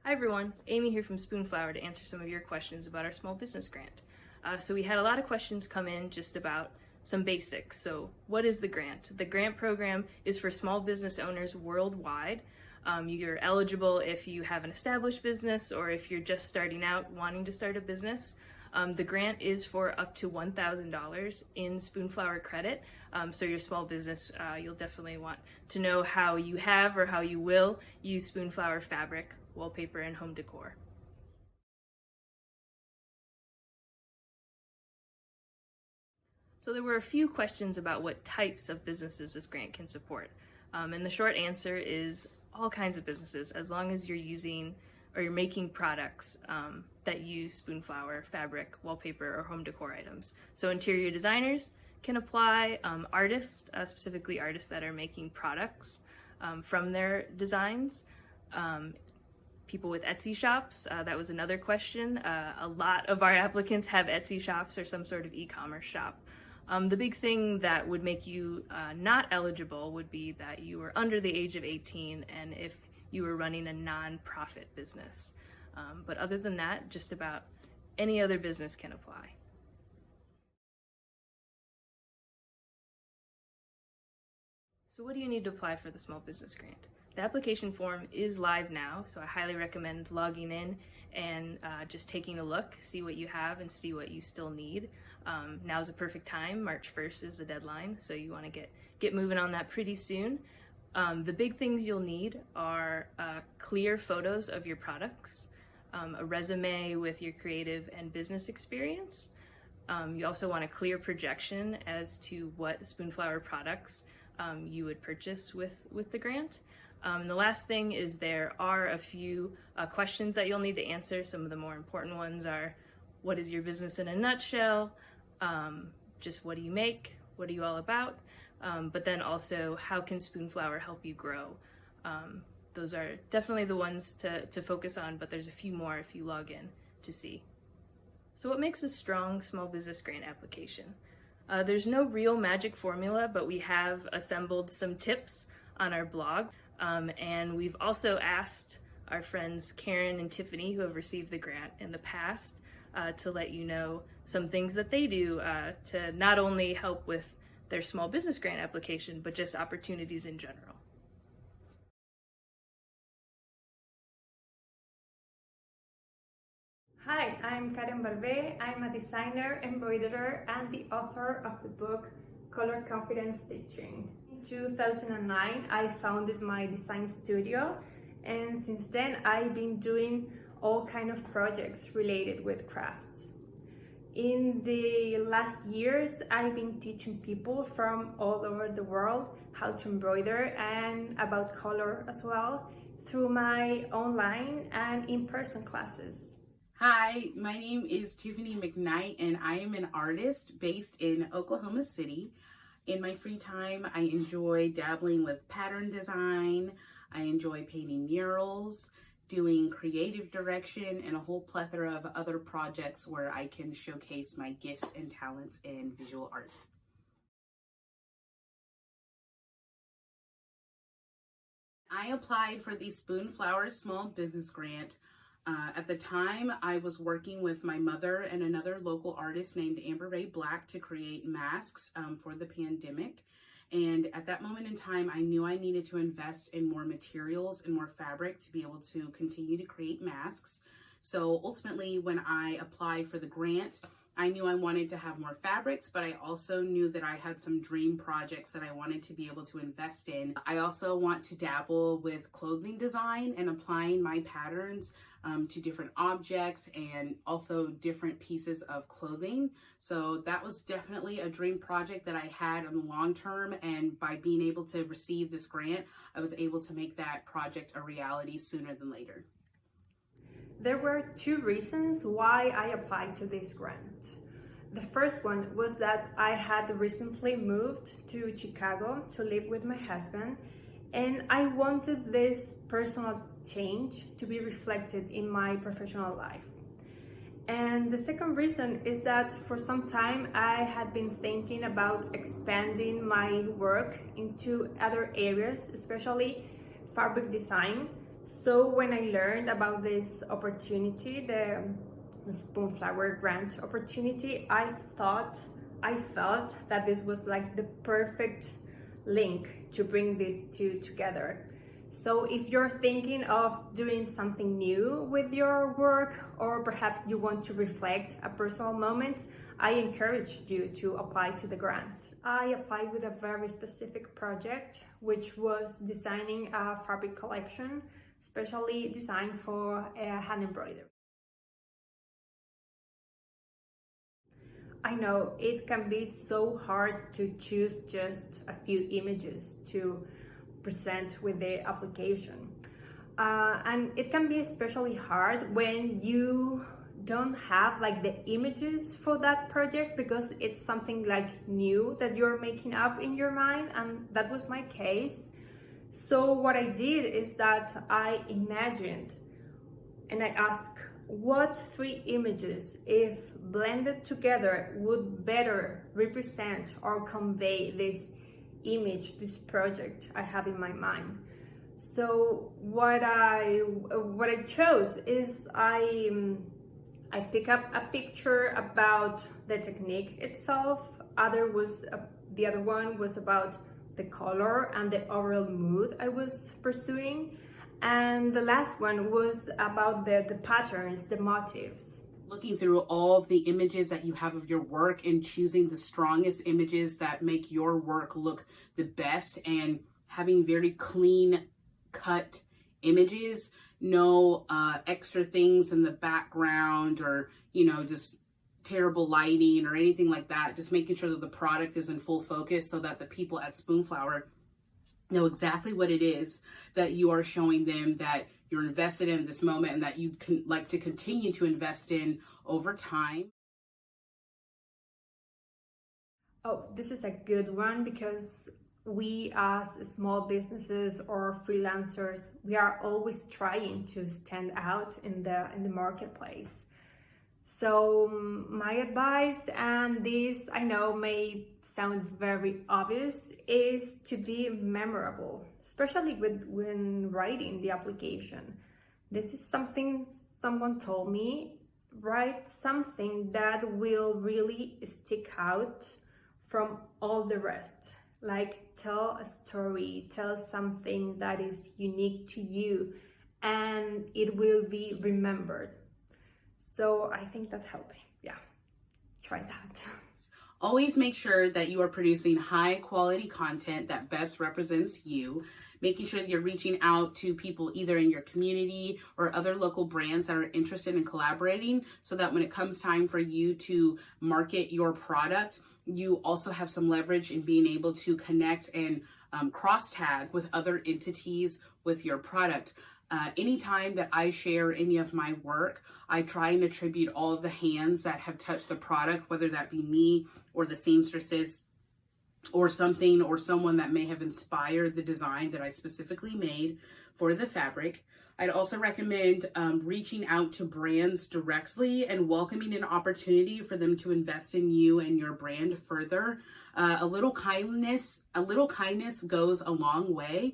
Hi everyone, Amy here from Spoonflower to answer some of your questions about our small business grant. So we had a lot of questions come in just about some basics. So what is the grant? The grant program is for small business owners worldwide. You're eligible if you have an established business or if you're just starting out wanting to start a business. The grant is for up to $1,000 in Spoonflower credit. So your small business, you'll definitely want to know how you have or how you will use Spoonflower fabric, wallpaper, and home decor. So there were a few questions about what types of businesses this grant can support. And the short answer is all kinds of businesses, as long as you're using or you're making products that use Spoonflower fabric, wallpaper, or home decor items. So interior designers can apply, artists, specifically artists that are making products from their designs, people with Etsy shops, that was another question. A lot of our applicants have Etsy shops or some sort of e-commerce shop. The big thing that would make you not eligible would be that you were under the age of 18 and if you were running a non-profit business. But other than that, just about any other business can apply. So what do you need to apply for the small business grant? The application form is live now, so I highly recommend logging in and just taking a look, see what you have and see what you still need. Now's a perfect time. March 1st is the deadline, so you want to get moving on that pretty soon. The big things you'll need are clear photos of your products, a resume with your creative and business experience. You also want a clear projection as to what Spoonflower products you would purchase with the grant. The last thing is there are a few questions that you'll need to answer. Some of the more important ones are, what is your business in a nutshell? Just what do you make? What are you all about? But then also, how can Spoonflower help you grow? Those are definitely the ones to focus on, but there's a few more if you log in to see. So what makes a strong small business grant application? There's no real magic formula, but we have assembled some tips on our blog. And we've also asked our friends Karen and Tiffany, who have received the grant in the past, to let you know some things that they do to not only help with their small business grant application, but just opportunities in general. Hi, I'm Karen Barbé. I'm a designer, embroiderer, and the author of the book Color Confidence Stitching. In 2009, I founded my design studio, and since then I've been doing all kinds of projects related with crafts. In the last years, I've been teaching people from all over the world how to embroider and about color as well through my online and in-person classes. Hi, my name is Tiffany McKnight and I am an artist based in Oklahoma City. In my free time, I enjoy dabbling with pattern design. I enjoy painting murals, doing creative direction, and a whole plethora of other projects where I can showcase my gifts and talents in visual art. I applied for the Spoonflower Small Business Grant. At the time, I was working with my mother and another local artist named Barbé to create masks for the pandemic. And at that moment in time, I knew I needed to invest in more materials and more fabric to be able to continue to create masks. So ultimately, when I applied for the grant, I knew I wanted to have more fabrics, but I also knew that I had some dream projects that I wanted to be able to invest in. I also want to dabble with clothing design and applying my patterns to different objects and also different pieces of clothing. So that was definitely a dream project that I had in the long term, and by being able to receive this grant, I was able to make that project a reality sooner than later. There were two reasons why I applied to this grant. The first one was that I had recently moved to Chicago to live with my husband, and I wanted this personal change to be reflected in my professional life. And the second reason is that for some time I had been thinking about expanding my work into other areas, especially fabric design. So when I learned about this opportunity, the Spoonflower grant opportunity, I felt that this was like the perfect link to bring these two together. So if you're thinking of doing something new with your work, or perhaps you want to reflect a personal moment, I encourage you to apply to the grant. I applied with a very specific project, which was designing a fabric collection, specially designed for hand embroidery. I know it can be so hard to choose just a few images to present with the application. And it can be especially hard when you don't have like the images for that project, because it's something like new that you're making up in your mind, and that was my case. So what I did is that I imagined and I asked what 3 images, if blended together, would better represent or convey this image, this project I have in my mind. So what I chose is I pick up a picture about the technique itself. The other one was about the color and the overall mood I was pursuing, and the last one was about the patterns, the motifs. Looking through all of the images that you have of your work and choosing the strongest images that make your work look the best, and having very clean cut images, no extra things in the background, or just terrible lighting or anything like that. Just making sure that the product is in full focus so that the people at Spoonflower know exactly what it is that you are showing them, that you're invested in this moment, and that you can like to continue to invest in over time. Oh, this is a good one, because we as small businesses or freelancers, we are always trying to stand out in the marketplace. So my advice, and this I know may sound very obvious, is to be memorable, especially when writing the application. This is something someone told me: write something that will really stick out from all the rest. Like, tell a story, tell something that is unique to you, and it will be remembered. So I think that helped me. Yeah, try that. Always make sure that you are producing high quality content that best represents you, making sure that you're reaching out to people either in your community or other local brands that are interested in collaborating, so that when it comes time for you to market your product, you also have some leverage in being able to connect and cross tag with other entities with your product. Anytime that I share any of my work, I try and attribute all of the hands that have touched the product, whether that be me or the seamstresses or something or someone that may have inspired the design that I specifically made for the fabric. I'd also recommend reaching out to brands directly and welcoming an opportunity for them to invest in you and your brand further. A little kindness goes a long way.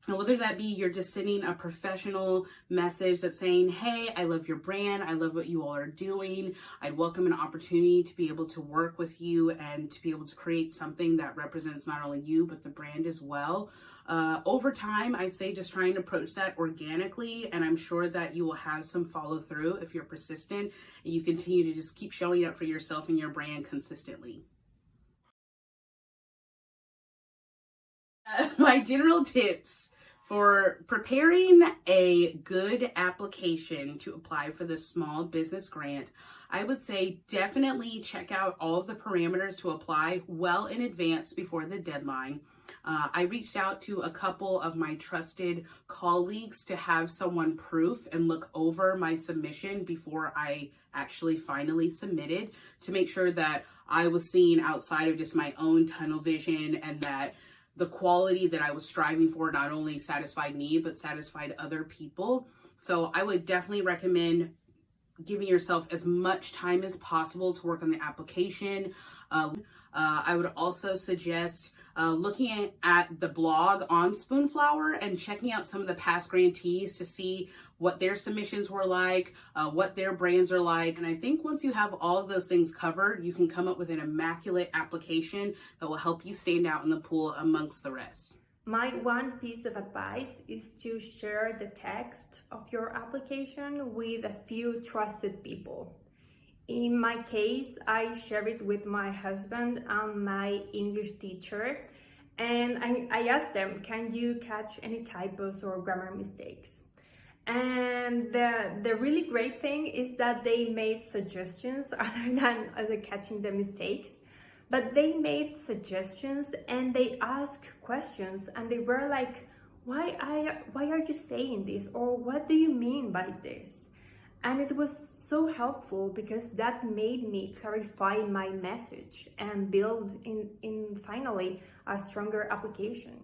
And whether that be you're just sending a professional message that's saying, hey, I love your brand, I love what you all are doing, I'd welcome an opportunity to be able to work with you and to be able to create something that represents not only you, but the brand as well. Over time, I'd say just try and approach that organically, and I'm sure that you will have some follow through if you're persistent and you continue to just keep showing up for yourself and your brand consistently. My general tips for preparing a good application to apply for the small business grant, I would say definitely check out all of the parameters to apply well in advance before the deadline. I reached out to a couple of my trusted colleagues to have someone proof and look over my submission before I actually finally submitted, to make sure that I was seeing outside of just my own tunnel vision, and that the quality that I was striving for not only satisfied me, but satisfied other people. So I would definitely recommend giving yourself as much time as possible to work on the application. I would also suggest looking at the blog on Spoonflower and checking out some of the past grantees to see what their submissions were like, what their brands are like. And I think once you have all of those things covered, you can come up with an immaculate application that will help you stand out in the pool amongst the rest. My one piece of advice is to share the text of your application with a few trusted people. In my case, I share it with my husband and my English teacher, and I asked them, can you catch any typos or grammar mistakes? And the really great thing is that they made suggestions other than catching the mistakes. But they made suggestions and they asked questions, and they were like, why are you saying this? Or what do you mean by this? And it was so helpful because that made me clarify my message and build in finally a stronger application.